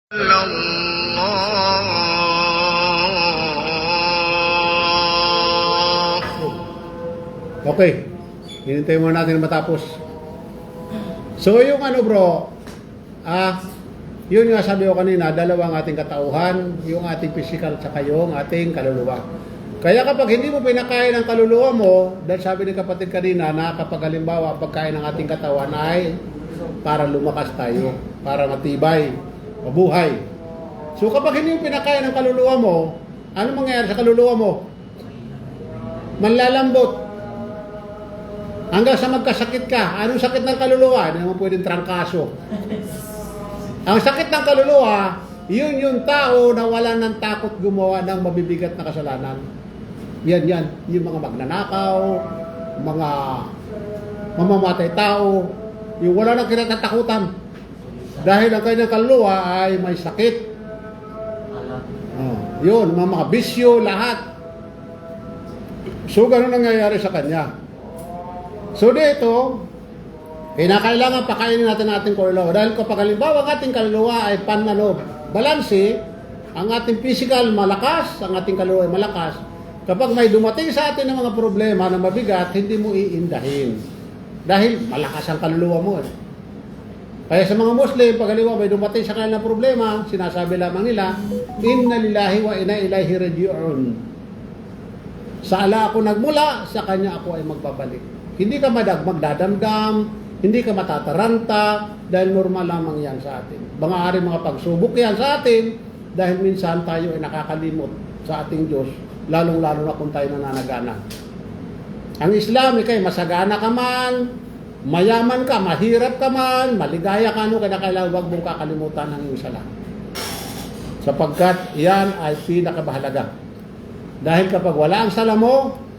Okay, hinintay muna natin matapos. So yung bro, yun nga sabi ko kanina, dalawang ating katauhan, yung ating physical at yung ating kaluluwa. Kaya kapag hindi mo pinakain ang kaluluwa mo, dahil sabi ni kapatid kanina na kapag halimbawa pagkain ng ating katawan ay para lumakas tayo, para matibay, mabuhay. So kapag hindi mo pinakain ang kaluluwa mo, ano mangyayari sa kaluluwa mo? Manlalambot. Hanggang sa magkasakit ka. Anong sakit ng kaluluwa? Hindi naman pwedeng trangkaso. Ang sakit ng kaluluwa, yun yung tao na wala ng takot gumawa ng mabibigat na kasalanan. Yan. Yung mga magnanakaw, mga mamamatay tao, yung wala nang kinatatakutan. Dahil ang kanyang kaluluwa ay may sakit. Yun, mga bisyo, lahat. So, ganun nangyayari sa kanya. So dito, kailangan pakainin natin ating kaluluwa. Dahil kapag halimbawa ang ating kaluluwa ay balanse, ang ating physical malakas, ang ating kaluluwa ay malakas. Kapag may dumating sa atin ng mga problema na mabigat, hindi mo iindahin. Dahil malakas ang kaluluwa mo. Kaya sa mga Muslim, pag halimbawa may dumating sa kanilang problema, sinasabi lamang nila, Inna lillahi wa inna ilaihi raji'un. Sa Allah ako nagmula, sa Kanya ako ay magbabalik. Hindi ka magdadamdam, hindi ka matataranta, dahil normal lamang yan sa atin. Mga pagsubok yan sa atin, dahil minsan tayo ay nakakalimot sa ating Diyos, lalong-lalo na kung tayo nananagana. Ang Islam, ikay masagana ka man, mayaman ka, mahirap ka man, maligaya ka, kailangan huwag mong kakalimutan ng iyong sala. Sapagkat yan ay pinakabahalaga. Dahil kapag wala ang sala mo,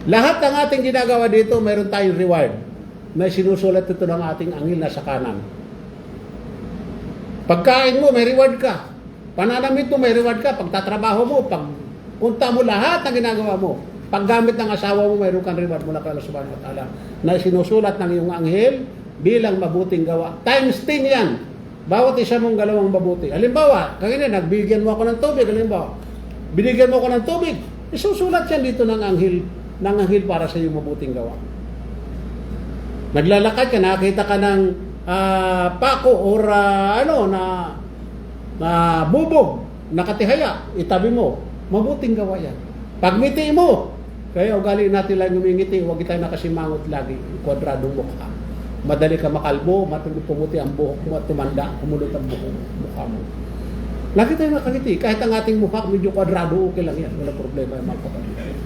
lahat ng ating ginagawa dito, mayroon tayong reward. May sinusulat ito ng ating anghel na sa kanan. Pagkain mo, may reward ka. Pananamit mo, may reward ka. Pagtatrabaho mo, pagpunta mo, lahat ng ginagawa mo. Paggamit ng asawa mo, mayroon kang reward mula kay Allah subhanahu wa ta'ala na sinusulat ng iyong anghel bilang mabuting gawa. Times 10 yan. Bawat isa mong galawang mabuti. Halimbawa, kagaya nagbigyan mo ako ng tubig. Halimbawa, binigyan mo ako ng tubig. Isusulat yan dito ng anghel para sa iyong mabuting gawa. Naglalakad ka, nakita ka ng pako or na bubog, nakatihaya, itabi mo, mabuting gawa yan. Pagmiti mo, kaya ugali natin lang ngumingiti, huwag tayo nakasimangot lagi, kwadradong mukha. Madali ka makalbo, pumuti ang buhok mo at tumanda, kumulot ang mukha mo. Lagi tayo nakangiti, kahit ang ating mukha medyo kwadrado, okay lang yan, wala problema yung mga kapatid.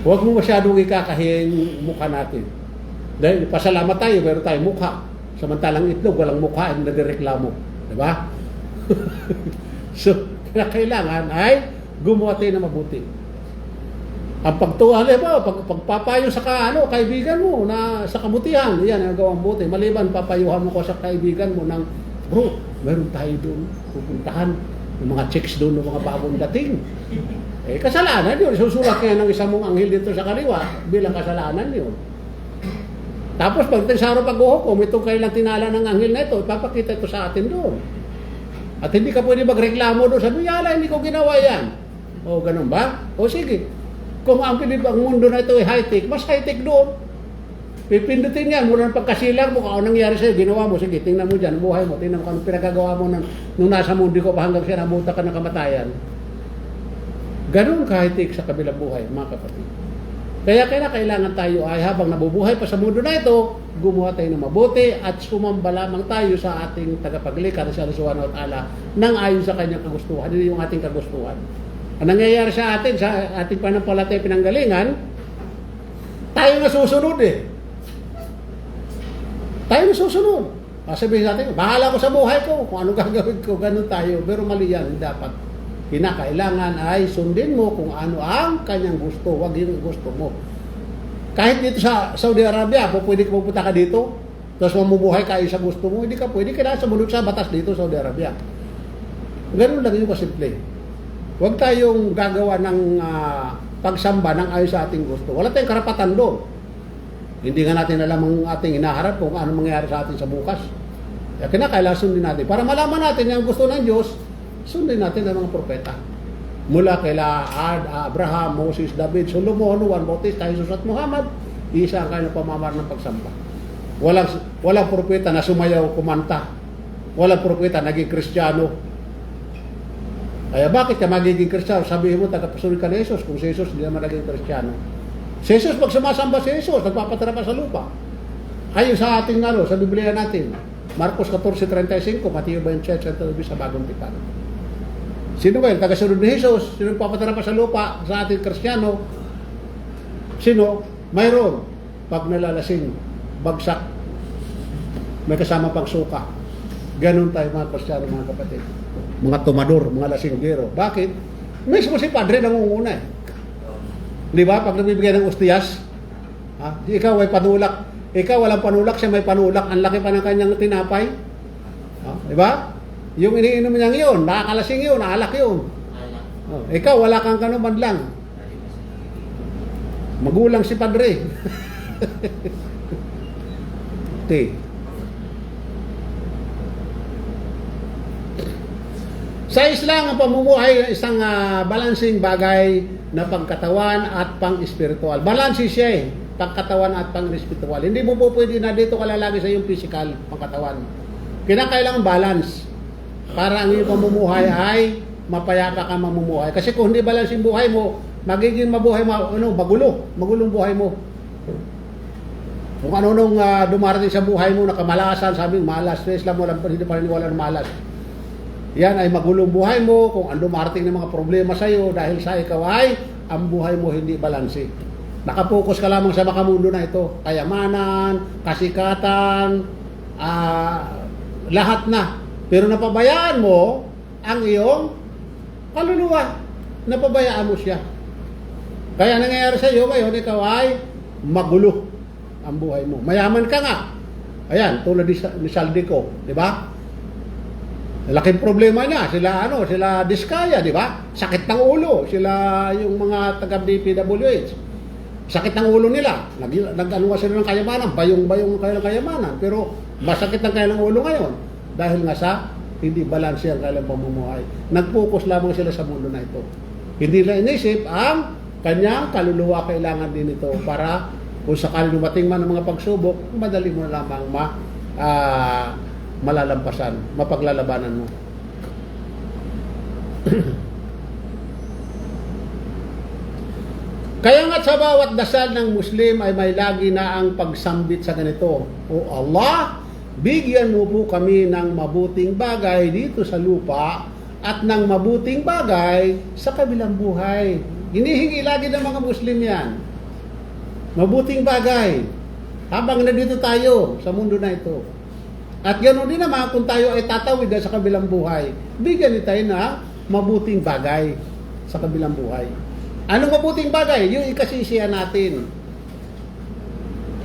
Huwag mo masyadong ikakahihin mukha natin. Dahil pasalamat tayo, meron tayong mukha. Samantalang itlog, walang mukha, ay nagreklamo. Diba? So, kailangan ay gumawa tayo na mabuti. Ang pagtuwa, pagpapayo sa kaibigan mo na sa kabutihan, yan ang gawang buti. Maliban, papayuhan mo ko sa kaibigan mo ng, bro, meron tayo doon, pupuntahan, yung mga chicks doon, ng mga bagong dating. Kasalanan yun. Susulat kaya ng isang mong anghel dito sa kaliwa bilang kasalanan yun. Tapos pag pag-uhukom, itong kailang tinala ng anghel na ito, ipapakita ito sa atin doon. At hindi ka pwede magreklamo doon. Sabi, yala, hindi ko ginawa yan. O, ganun ba? O, sige. Kung ang mundo na ito ay high-tech, mas high-tech doon. Pipindutin yan. Mula ng pagkasilang mo, kung ano nangyari sa'yo, ginawa mo. Sige, tingnan mo dyan, buhay mo. Tingnan mo kung pinagagawa mo nung nasa mundo ko pa hanggang siya namuta ka ng kamatayan. Ganun kahit sa kabilang buhay, mga kapatid. Kaya kailangan tayo ay habang nabubuhay pa sa mundo na ito, gumawa tayo ng mabuti at sumamba lamang tayo sa ating tagapaglikha na si Allah subhanahu wa ta'ala nang ayon sa kanyang kagustuhan. Hindi yung ating kagustuhan. Ang nangyayari sa atin, sa ating panampalataya pinanggalingan, tayo na susunod Tayo na susunod. Sabihin natin, bahala ko sa buhay ko, kung ano gagawin ko, ganun tayo. Pero mali yan, dapat. Kinakailangan ay sundin mo kung ano ang kanyang gusto, wag yung gusto mo. Kahit dito sa Saudi Arabia, pwede ka pupunta ka dito, tapos mamubuhay ka sa gusto mo, hindi ka pwede, kailangan sumunod sa batas dito sa Saudi Arabia. Ganun lang yung kasimple. Huwag tayong gagawa ng pagsamba ng ayon sa ating gusto. Wala tayong karapatan doon. Hindi nga natin alam ang ating hinaharap kung ano mangyayari sa atin sa bukas. Kaya kinakailangan sundin natin. Para malaman natin yung gusto ng Diyos, sundin natin ang mga propeta. Mula kila Abraham, Moses, David, Solomon, Juan Bautista, Jesus at Muhammad, isa ang kanyang pamamar ng pagsamba. Walang propeta na sumayaw, kumanta. Walang propeta naging Kristiyano. Kaya bakit ka magiging Kristiyano? Sabihin mo, tagapasunin ka ni Jesus kung si Jesus hindi naman naging Kristiyano. Si Jesus, pag sumasamba si Jesus, nagpapatira pa sa lupa. Ayon sa ating sa Biblia natin, Marcos 14:35, Mateo 28:7 sa Bagong Tipan. Sino ba yun? Tagasunod ni Jesus, sino nagpapatira pa sa lupa sa ating Kristiyano? Sino? Mayroon. Pag nalalasing, bagsak, may kasama pang suka. Ganon tayo mga Kristiyano, mga kapatid. Mga tumador, mga lasinggero. Bakit? Mismo si Padre nangunguna eh. Di ba? Pag nagbibigay ng ostiyas, ikaw ay panulak. Ikaw walang panulak, siya may panulak. Ang laki pa ng kanyang tinapay. Di ba? Yung iniinom niya yun, nakakalasing yun, alak yun. Ikaw wala kang kanuman lang. Magulang si Padre. Okay. Sa Islam, ang pamumuhay ay isang balancing bagay na pangkatawan at pang-espiritual. Balansi siya eh, pangkatawan at pang-espiritual. Hindi mo po pwede na dito kalalagi sa iyong physical, pangkatawan. Kinakailangan balance para ang iyong pamumuhay ay mapayapa ka mamumuhay. Kasi kung hindi balance yung buhay mo, magiging magulong buhay mo. Kung ano nung dumarating sa buhay mo, nakamalasan, sabi malas, stress lang mo lang, hindi pa rin wala ng malas. Yan ay magulong buhay mo kung ang dumarating ng mga problema sa iyo dahil sa ikaw ay ang buhay mo hindi balanse. Nakapokus ka lamang sa makamundo na ito. Kayamanan, kasikatan, lahat na. Pero napabayaan mo ang iyong kaluluwa. Napabayaan mo siya. Kaya nangyayari sa iyo ngayon, ikaw ay magulo ang buhay mo. Mayaman ka nga. Ayan, tulad ni Saldico, di ba? Laking problema niya, sila Diskaya, di ba? Sakit ng ulo, sila yung mga taga-DPWH. Sakit ng ulo nila. Nag-ano sila ng kayamanan, bayong kanilang kayamanan. Pero masakit ang kanilang ulo ngayon dahil nga sa hindi balanse ang kanilang pamumuhay. Nag-focus lamang sila sa mundo na ito. Hindi na inisip ang kanyang kaluluwa kailangan din ito para kung sakali dumating man ang mga pagsubok, madali mo na lamang malalampasan, mapaglalabanan mo. Kaya nga sa bawat dasal ng Muslim ay may lagi na ang pagsambit sa ganito. O Allah, bigyan mo po kami ng mabuting bagay dito sa lupa at ng mabuting bagay sa kabilang buhay. Hinihingi lagi ng mga Muslim yan. Mabuting bagay. Habang nandito tayo sa mundo na ito. At ganoon din naman kung tayo ay tatawid sa kabilang buhay, bigyan din tayo na mabuting bagay sa kabilang buhay. Anong mabuting bagay? Yung ikasisiya natin.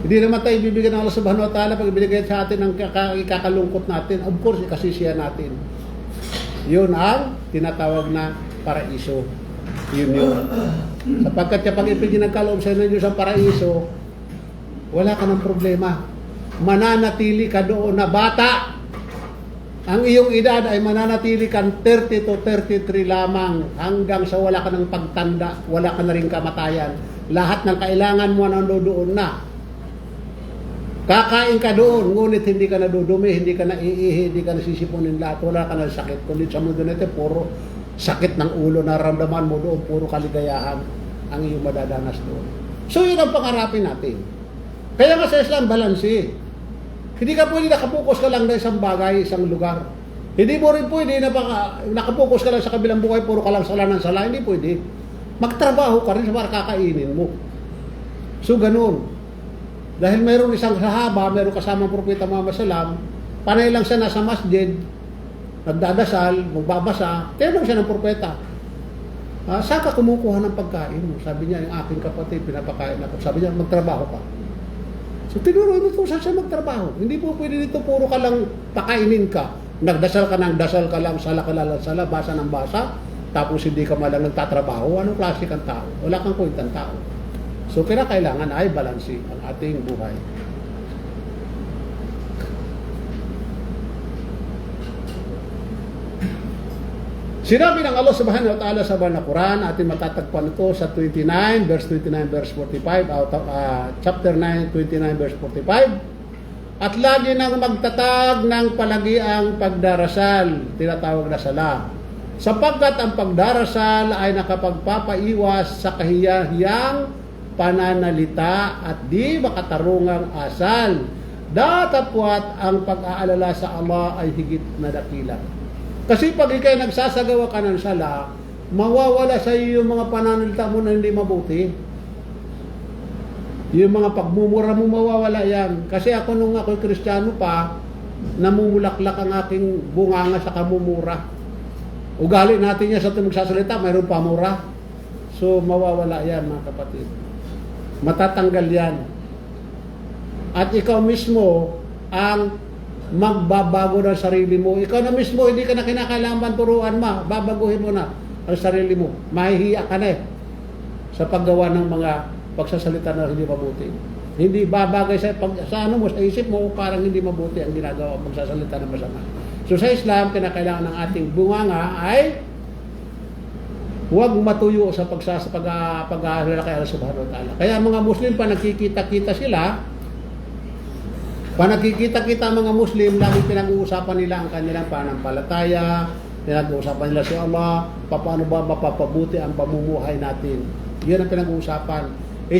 Hindi naman tayo bibigyan ng Allah Subhanahu wa Ta'ala pag ibigay sa atin ang ikakalungkot natin. Of course, ikasisiya natin. Yun ang tinatawag na paraiso. Yun. Sapagkat kapag ipigin ng kaloob sa inyo sa paraiso, wala ka ng problema. Mananatili ka doon na bata. Ang iyong edad ay mananatili kang 30 to 33 lamang hanggang sa wala ka ng pagtanda, wala ka na rin kamatayan. Lahat ng kailangan mo nandoon na. Kakain ka doon, ngunit hindi ka nadudumi, hindi ka naiihi, hindi ka nasisipunin lahat, wala ka ng sakit. Kundi sa mundo nito, puro sakit ng ulo, naramdaman mo doon, puro kaligayahan ang iyong madadanas doon. So yun ang pangarapin natin. Kaya nga sa Islam, balanse. Hindi ka pwede nakapokus ka lang na isang bagay, isang lugar. Hindi mo rin pwede nakapokus ka lang sa kabilang buhay, puro ka lang sala ng sala. Hindi pwede. Magtrabaho ka rin para kakainin mo. So, ganun. Dahil mayroon isang sahaba, mayroon kasamang propeta Muhammad Salam, panay lang siya nasa masjid, nagdadasal, magbabasa, tinanong siya ng propeta. Saan ka kumukuha ng pagkain mo? Sabi niya, yung aking kapatid, pinapakain ako. Sabi niya, magtrabaho ka. So, tinuro ito saan siya magtrabaho. Hindi po pwede dito, puro ka lang pakainin ka. Nagdasal ka ng dasal ka lang, sala ka lang sala, basa ng basa, tapos hindi ka malang nagtatrabaho. Anong klase kang tao? Wala kang kwentang tao. So, kailangan ay balansi ang ating buhay. Sinabi ng Allah subhanahu wa ta'ala sa banal na Quran, ating matatagpuan ito sa 29, verse 29, verse 45, chapter 9, 29, verse 45. At lagi nang magtatag ng palagiang pagdarasal, tinatawag na sala. Sapagkat ang pagdarasal ay nakapagpapaiwas sa kahiyahiyang pananalita at di makatarungang asal. Datapwat ang pag-aalala sa Allah ay higit na dakila. Kasi pag ikay nagsasagawa ka ng sala, mawawala sa iyo yung mga pananalita mo na hindi mabuti. Yung mga pagmumura mo, mawawala yan. Kasi ako nung ako'y Kristiyano pa, namumulaklak ang aking bunganga sa kamumura. Ugali natin yan sa magsasalita, mayroon pa mura. So mawawala yan mga kapatid. Matatanggal yan. At ikaw mismo ang magbabago ng sarili mo. Ikaw na mismo, hindi ka na kinakailangan turuan babaguhin mo na ang sarili mo. Mahihiya ka na sa paggawa ng mga pagsasalita na hindi mabuti. Hindi babagay sa ano mo, sa isip mo, parang hindi mabuti ang ginagawa pagsasalita ng masama. So sa Islam, kinakailangan ng ating bunganga ay huwag matuyo sa pag-aalala kay Allah subhanahu wa ta'ala. Kaya mga Muslim pa nagkikita-kita sila, panagkikita-kita mga Muslim, lagi pinag-uusapan nila ang kanilang pananampalataya, pinag-uusapan nila si Allah, paano ba mapapabuti ang pamumuhay natin. Yun ang pinag-uusapan.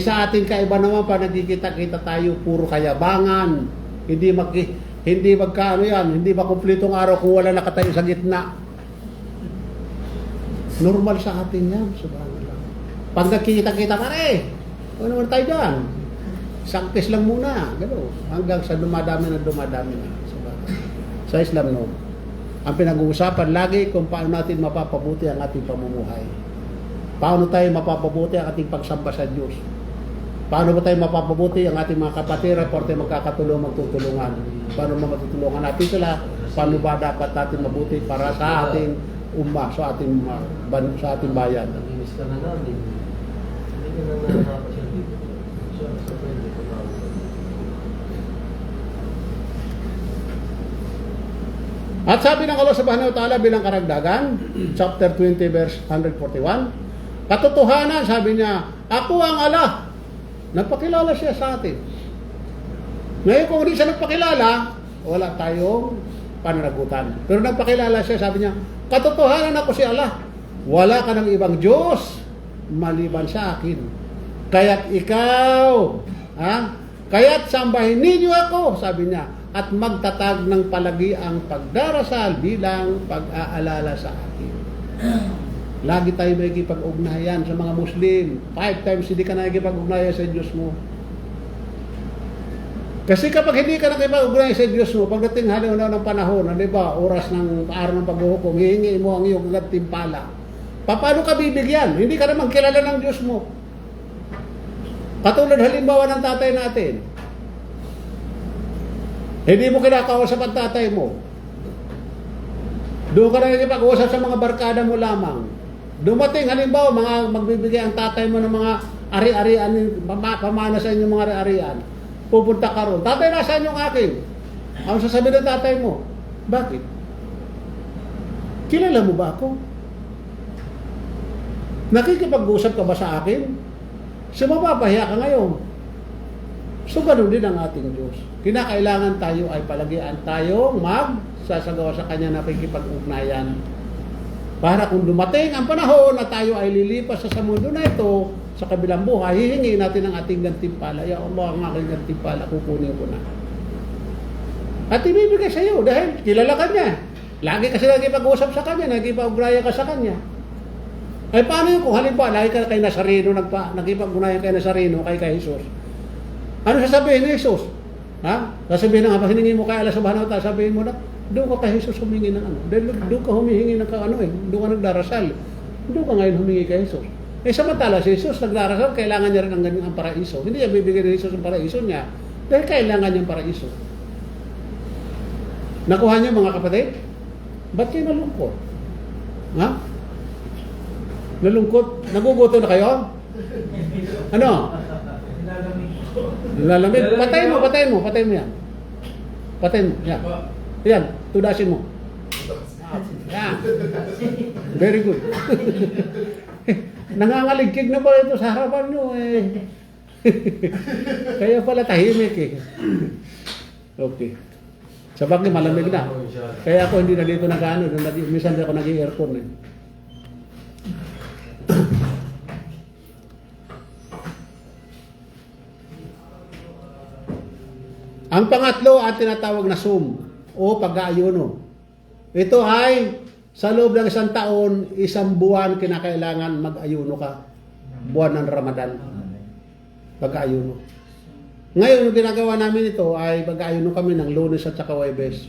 Sa atin kaiba naman, panagkikita-kita tayo, puro kayabangan, hindi makumplitong araw kung wala nakatayo sa gitna. Normal sa atin yan, subhanallah. Pag nagkikita-kita pare, ano naman tayo dyan? Saktis lang muna, gano'n. Hanggang sa dumadami na. Sa Islam, no. Ang pinag-uusapan lagi kung paano natin mapapabuti ang ating pamumuhay. Paano tayo mapapabuti ang ating pagsamba sa Diyos. Paano ba tayo mapapabuti ang ating mga kapatira para tayo magtutulungan. Paano matutulungan natin sila. Paano ba dapat natin mabuti para sa ating umma, sa ating bayan. Naginis ka na namin. Hindi ka na nanapas yan dito. Sa pwede ko tawag. At sabi ng Allah subhanahu wa ta'ala bilang karagdagan, chapter 20 verse 141, katotohanan, sabi niya, ako ang Allah. Nagpakilala siya sa atin. Ngayon kung hindi siya nagpakilala, wala tayong pananagutan. Pero nagpakilala siya, sabi niya, katotohanan ako si Allah. Wala ka ng ibang Diyos maliban sa akin. Kaya't ikaw, kaya't sambahin ninyo ako, sabi niya, at magtatag ng palagi ang pagdarasal bilang pag-aalala sa akin. Lagi tayo may ikipag-ugnayan sa mga Muslim. 5 times hindi ka na ikipag-ugnayan sa Diyos mo. Kasi kapag hindi ka nakipag-ugnayan sa Diyos mo, pagdating halimaw ng panahon, di ba, oras ng araw ng paghuhukom, hihingi mo ang iyong gantimpala. Paano ka bibigyan? Hindi ka naman kilala ng Diyos mo. Katulad halimbawa ng tatay natin. Hindi mo kinakausap ang tatay mo. Doon ka na nakipag-usap sa mga barkada mo lamang. Dumating, halimbawa, magbibigay ang tatay mo ng mga ari-arian, pamana sa inyong mga ari-arian. Pupunta ka ron. Tatay, nasaan yung akin? Ang sasabihin ng tatay mo, bakit? Kilala mo ba ako? Nakikipag-usap ka ba sa akin? So, mapapahiya ka ngayon. So, ganun din ang ating Diyos. Kinakailangan tayo ay palagian tayong magsasagawa sa Kanya na nakikipag-ugnayan. Para kung dumating ang panahon na tayo ay lilipas sa mundo na ito, sa kabilang buhay, hihingi natin ang ating gantimpala. Ya Allah, ang aking gantimpala, kukunin ko na. At ibibigay sa iyo dahil kilala ka niya. Lagi kasi nagkipag-usap sa Kanya, nagkipag-ugnayan ka sa Kanya. Ay paano yun kung halimbawa, lagi ka kay Nazareno, nagkipag-ugnayan kay Nazareno, kay Jesus. Ano sasabihin ni Jesus? Sasabihin na nga, pag hiningi mo kay Allah subhanahu wa ta'ala, sabihin mo na, doon ka kay Jesus humingi ng ano. Dahil doon ka humihingi ng doon ka nagdarasal. Doon ka ngayon humingi kay Jesus. Samantala si Jesus nagdarasal, kailangan niya rin ang paraiso. Hindi niya bibigyan ni Jesus ang paraiso niya, dahil kailangan niya ang paraiso. Nakuha niyo mga kapatid? Ba't kayo nalungkot? Nalungkot? Nagugutom na kayo? Ano? Lalamig. Patayin mo yan. Patayin mo. Yan. Yan, tudasin mo. Yeah. Very good. Nangangaligkig na ba ito sa harapan nyo eh. Kaya pala tahimik eh. Okay. Sa bagay malamig na. Kaya ako hindi na dito nag-ano. Minsan di ako nag-aircon eh. Ang pangatlo at tinatawag na sum o pag-aayuno. Ito ay sa loob ng isang taon, isang buwan kinakailangan mag-ayuno ka. Buwan ng Ramadan. Pag-aayuno. Ngayon, yung ginagawa namin ito ay pag-aayuno kami ng Lunes at saka Huwebes.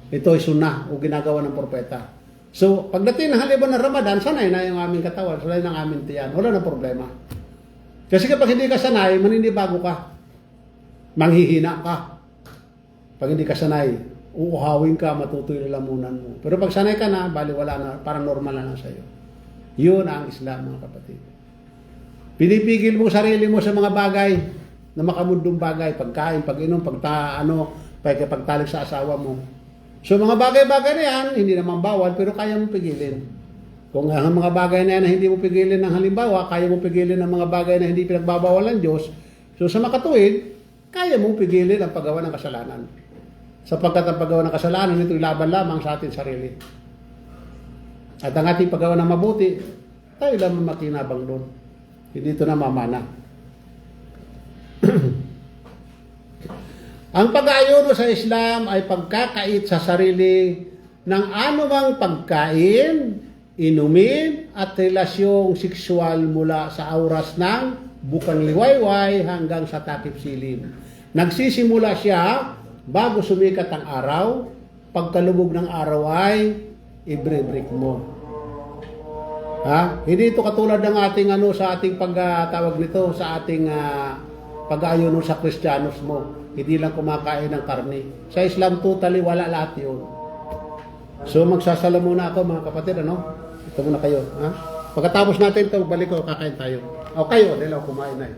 Ito ay sunnah o ginagawa ng propeta. So, pagdating ng haliban ng Ramadan, sanay na yung aming katawan, sanay ng aming tiyan. Wala na problema. Kasi kapag hindi ka sanay, maninibago ka. Manghihina ka. Pag hindi ka sanay, uuhawin ka, matutoy na lamunan mo. Pero pag sanay ka na, bali wala na, parang normal na lang sa'yo. Yun ang Islam, mga kapatid. Pinipigil mo sarili mo sa mga bagay na makamundong bagay, pagkain, pag-inom, pagtalik sa asawa mo. So mga bagay-bagay na yan, hindi naman bawal, pero kaya mo pigilin. Kung ang mga bagay na yan na hindi mo pigilin ng halimbawa, kaya mo pigilin ng mga bagay na hindi pinagbabawal ng Diyos, so sa makatuwid, kaya mong pigilin ang paggawa ng kasalanan. Sapagkat ang paggawa ng kasalanan, ito'y laban lamang sa ating sarili. At ang ating paggawa ng mabuti, tayo lamang makinabang doon. Hindi ito na mamana. Ang pag-aayuno sa Islam ay pagkakait sa sarili ng anumang pagkain, inumin at relasyong sexual mula sa oras ng bukang liwayway hanggang sa takip silim. Nagsisimula siya bago sumikat ang araw, pagkalubog ng araw ay i-break mo. Hindi ito katulad ng ating sa ating pagtawag nito sa ating pag-aayuno sa Kristiyanos mo. Hindi lang kumakain ng karne. Sa Islam totally wala lahat 'yun. So magsasala muna ako mga kapatid, Ito muna kayo, Pagkatapos natin ito, balik ko, kakain tayo. O kayo, dahil ako kumain na eh.